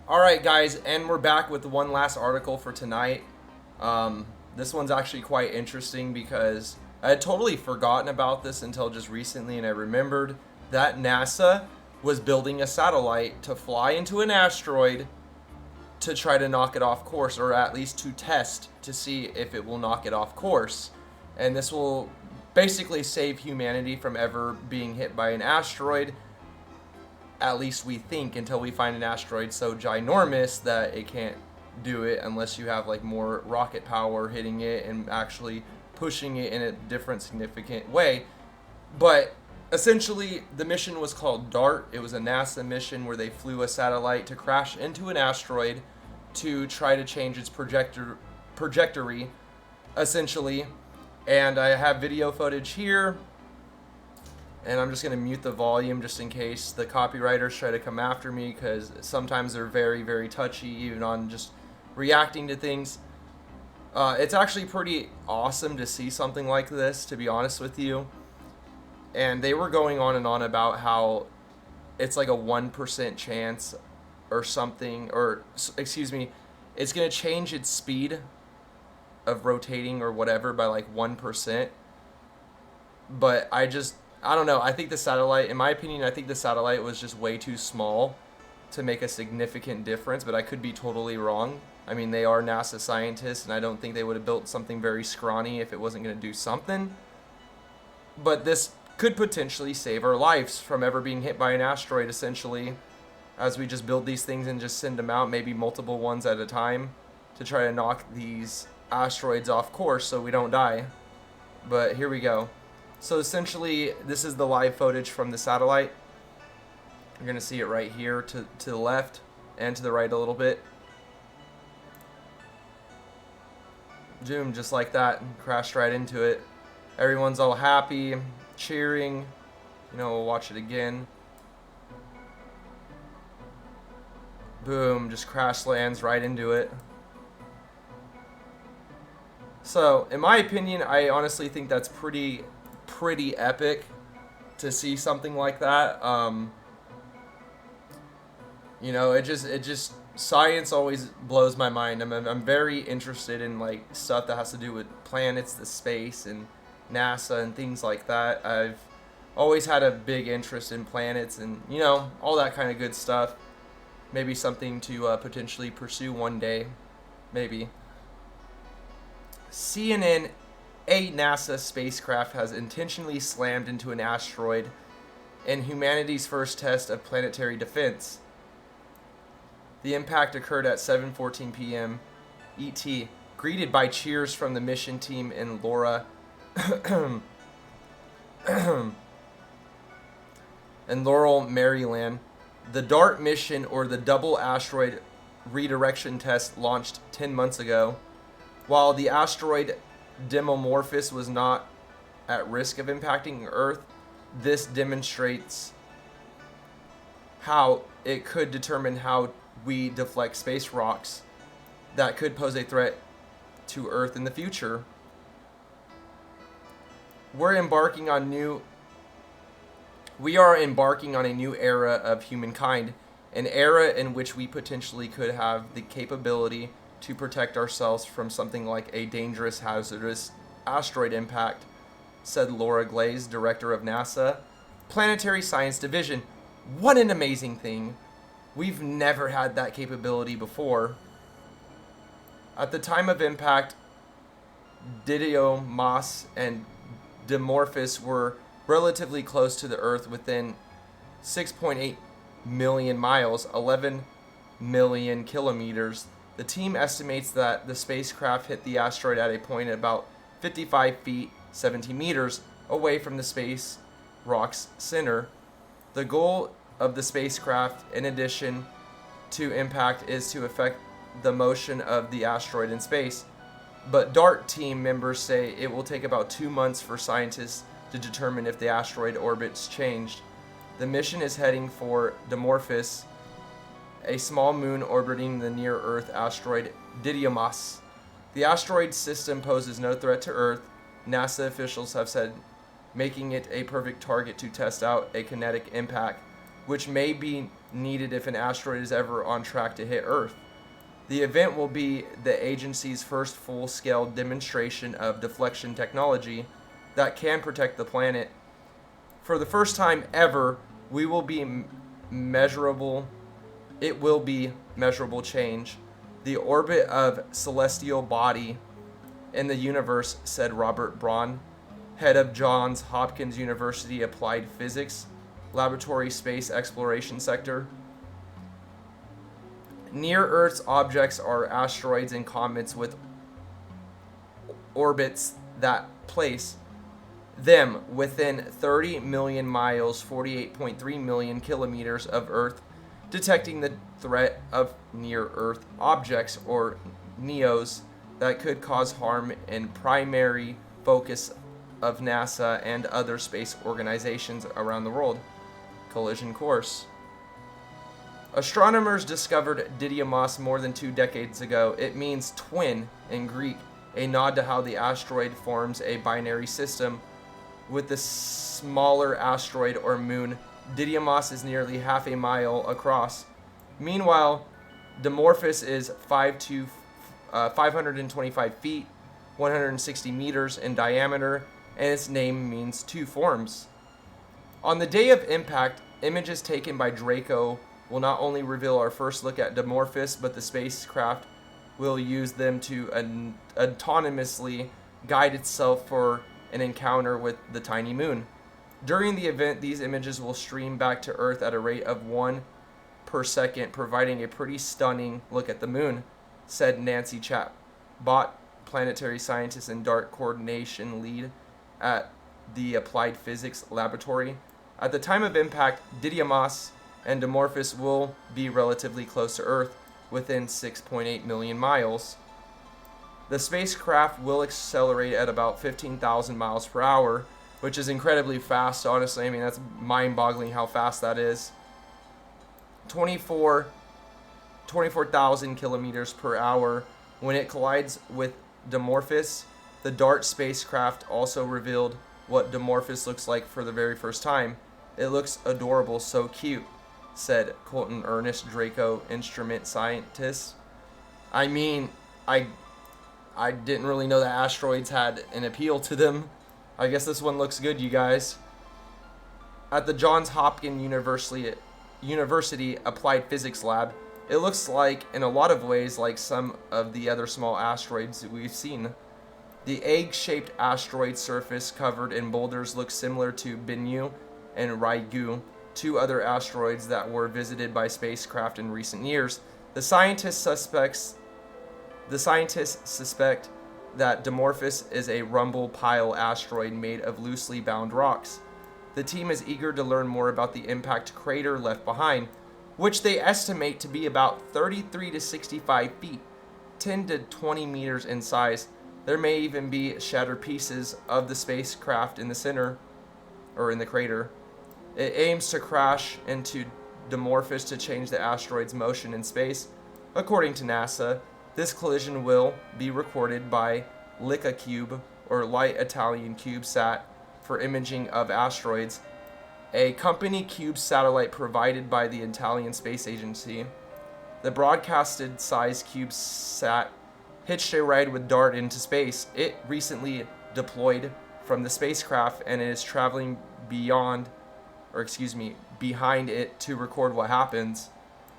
All right, guys, and we're back with one last article for tonight. This one's actually quite interesting because I had totally forgotten about this until just recently, and I remembered that NASA was building a satellite to fly into an asteroid to try to knock it off course, or at least to test to see if it will knock it off course. And this will basically save humanity from ever being hit by an asteroid, at least we think, until we find an asteroid so ginormous that it can't do it unless you have like more rocket power hitting it and actually pushing it in a different significant way. But essentially the mission was called DART. It was a NASA mission where they flew a satellite to crash into an asteroid to try to change its trajectory essentially. And I have video footage here, and I'm just going to mute the volume just in case the copywriters try to come after me, because sometimes they're very, very touchy even on just reacting to things. It's actually pretty awesome to see something like this, to be honest with you. And they were going on and on about how it's like a 1% chance or something, or excuse me, it's going to change its speed of rotating or whatever by like 1%. But I don't know. I think the satellite, in my opinion, I think the satellite was just way too small to make a significant difference, but I could be totally wrong. I mean, they are NASA scientists, and I don't think they would have built something very scrawny if it wasn't going to do something. But this could potentially save our lives from ever being hit by an asteroid, essentially, as we just build these things and just send them out, maybe multiple ones at a time, to try to knock these asteroids off course so we don't die. But here we go. So essentially, this is the live footage from the satellite. You're going to see it right here to the left and to the right a little bit. Zoom, just like that, and crashed right into it. Everyone's all happy, cheering. You know, we'll watch it again. Boom, just crash lands right into it. So, in my opinion, I honestly think that's pretty epic to see something like that. You know, it just science always blows my mind. I'm very interested in like stuff that has to do with planets, the space, and NASA and things like that. I've always had a big interest in planets and, you know, all that kind of good stuff. Maybe something to potentially pursue one day, maybe. CNN, a NASA spacecraft has intentionally slammed into an asteroid in humanity's first test of planetary defense. The impact occurred at 7:14 p.m. ET, greeted by cheers from the mission team in in Laurel, Maryland. The DART mission, or the Double Asteroid Redirection Test, launched 10 months ago. While the asteroid Demogorgon was not at risk of impacting Earth, this demonstrates how it could determine how we deflect space rocks that could pose a threat to Earth in the future. We are embarking on a new era of humankind, an era in which we potentially could have the capability to protect ourselves from something like a dangerous, hazardous asteroid impact, said Laura Glaze, director of NASA Planetary Science Division. What an amazing thing. We've never had that capability before. At the time of impact, Didymos and Dimorphos were relatively close to the Earth, within 6.8 million miles, 11 million kilometers. The team estimates that the spacecraft hit the asteroid at a point about 55 feet, 17 meters away from the space rock's center. The goal of the spacecraft, in addition to impact, is to affect the motion of the asteroid in space. But DART team members say it will take about 2 months for scientists to determine if the asteroid orbit's changed. The mission is heading for Dimorphos, a small moon orbiting the near-Earth asteroid Didymos. The asteroid system poses no threat to Earth, NASA officials have said, making it a perfect target to test out a kinetic impact, which may be needed if an asteroid is ever on track to hit Earth. The event will be the agency's first full-scale demonstration of deflection technology that can protect the planet. For the first time ever, we will be measurable. It will be measurable change. The orbit of celestial body in the universe, said Robert Braun, head of Johns Hopkins University Applied Physics Laboratory Space Exploration Sector. Near-Earth's objects are asteroids and comets with orbits that place them within 30 million miles, 48.3 million kilometers of Earth, detecting the threat of near-Earth objects, or NEOs, that could cause harm in primary focus of NASA and other space organizations around the world. Collision course. Astronomers discovered Didymos more than 2 decades ago. It means twin in Greek, a nod to how the asteroid forms a binary system with the smaller asteroid or moon. Didymos is nearly half a mile across. Meanwhile, Dimorphos is 525 feet, 160 meters in diameter, and its name means two forms. On the day of impact, images taken by Draco will not only reveal our first look at Dimorphos, but the spacecraft will use them to autonomously guide itself for an encounter with the tiny moon. During the event, these images will stream back to Earth at a rate of 1 per second, providing a pretty stunning look at the moon, said Nancy Chatbot, planetary scientist and DART coordination lead at the Applied Physics Laboratory. At the time of impact, Didymos and Dimorphos will be relatively close to Earth, within 6.8 million miles. The spacecraft will accelerate at about 15,000 miles per hour, which is incredibly fast, honestly. I mean, that's mind-boggling how fast that is. 24,000 kilometers per hour. When it collides with Dimorphos, the DART spacecraft also revealed what Dimorphos looks like for the very first time. It looks adorable, so cute, said Colton Ernest, Draco instrument scientist. I mean, I didn't really know that asteroids had an appeal to them. I guess this one looks good, you guys. At the Johns Hopkins University Applied Physics Lab, it looks like, in a lot of ways, like some of the other small asteroids that we've seen. The egg-shaped asteroid surface covered in boulders looks similar to Bennu and Ryugu, 2 other asteroids that were visited by spacecraft in recent years. The scientists suspect that Dimorphos is a rumble pile asteroid made of loosely bound rocks. The team is eager to learn more about the impact crater left behind, which they estimate to be about 33 to 65 feet, 10 to 20 meters in size. There may even be shattered pieces of the spacecraft in the center, or in the crater. It aims to crash into Dimorphos to change the asteroid's motion in space. According to NASA, this collision will be recorded by LICACube, or Light Italian CubeSat, for imaging of asteroids, a company cube satellite provided by the Italian Space Agency. The broadcasted-sized CubeSat hitched a ride with DART into space. It recently deployed from the spacecraft and is traveling behind it to record what happens.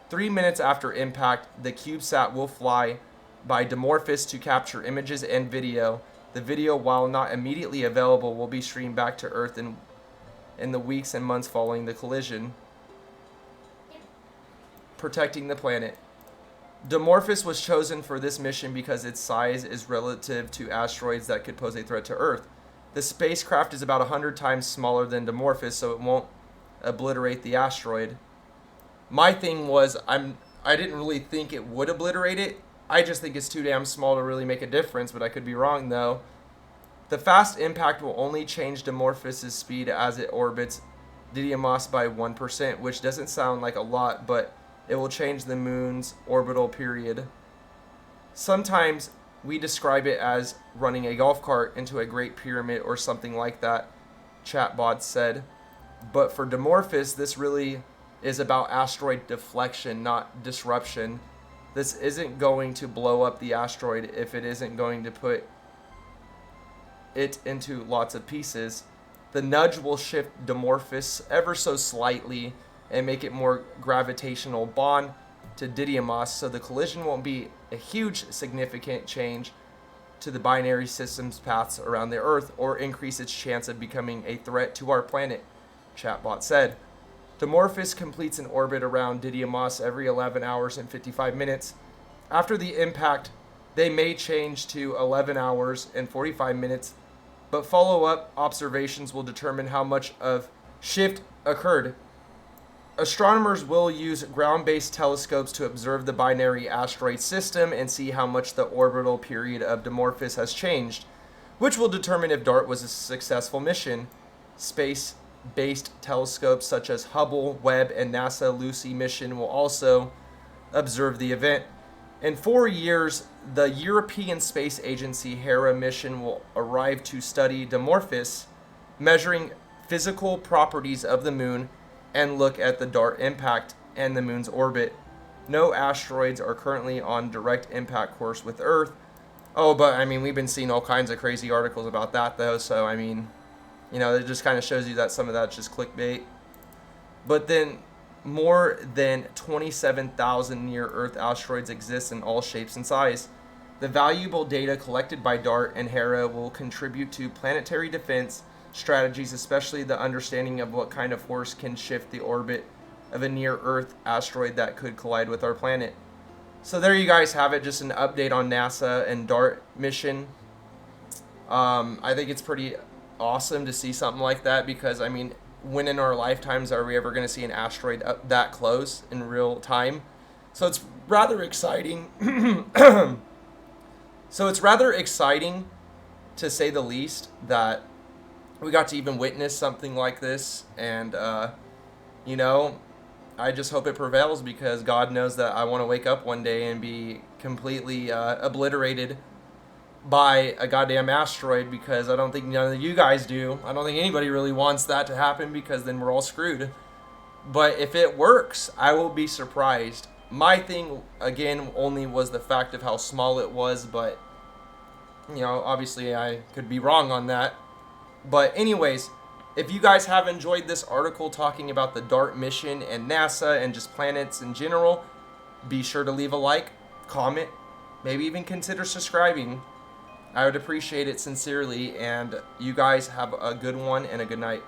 3 minutes after impact, the CubeSat will fly by Dimorphos to capture images and video. The video, while not immediately available, will be streamed back to Earth in the weeks and months following the collision. Protecting the planet. Dimorphos was chosen for this mission because its size is relative to asteroids that could pose a threat to Earth. The spacecraft is about 100 times smaller than Dimorphos, so it won't obliterate the asteroid. My thing was, I didn't really think it would obliterate it. I just think it's too damn small to really make a difference, but I could be wrong though. The fast impact will only change Dimorphos' speed as it orbits Didymos by 1%, which doesn't sound like a lot, but it will change the moon's orbital period. Sometimes we describe it as running a golf cart into a great pyramid or something like that, Chatbot said. But for Dimorphos, this really is about asteroid deflection, not disruption. This isn't going to blow up the asteroid if it isn't going to put it into lots of pieces. The nudge will shift Dimorphos ever so slightly and make it more gravitational bond to Didymos, so the collision won't be a huge significant change to the binary system's paths around the Earth or increase its chance of becoming a threat to our planet, Chatbot said. Dimorphos completes an orbit around Didymos every 11 hours and 55 minutes. After the impact, they may change to 11 hours and 45 minutes, but follow-up observations will determine how much of shift occurred. Astronomers will use ground-based telescopes to observe the binary asteroid system and see how much the orbital period of Dimorphos has changed, which will determine if DART was a successful mission. Space-based telescopes such as Hubble, Webb, and NASA Lucy mission will also observe the event. In 4 years, the European Space Agency Hera mission will arrive to study Dimorphos, measuring physical properties of the moon, and look at the DART impact and the moon's orbit. No asteroids are currently on direct impact course with Earth. Oh, but I mean, we've been seeing all kinds of crazy articles about that, though, so I mean, you know, it just kind of shows you that some of that's just clickbait. But then, more than 27,000 near-Earth asteroids exist in all shapes and size. The valuable data collected by DART and Hera will contribute to planetary defense strategies, especially the understanding of what kind of force can shift the orbit of a near-Earth asteroid that could collide with our planet. So there you guys have it, just an update on NASA and DART mission. I think it's pretty awesome to see something like that because, I mean, when in our lifetimes are we ever going to see an asteroid up that close in real time? So it's rather exciting. So it's rather exciting, to say the least, that we got to even witness something like this, and you know, I just hope it prevails because God knows that I want to wake up one day and be completely obliterated by a goddamn asteroid, because I don't think none of you guys do. I don't think anybody really wants that to happen because then we're all screwed. But if it works, I will be surprised. My thing, again, only was the fact of how small it was, but, you know, obviously I could be wrong on that. But anyways, if you guys have enjoyed this article talking about the DART mission and NASA and just planets in general, be sure to leave a like, comment, maybe even consider subscribing. I would appreciate it sincerely, and you guys have a good one and a good night.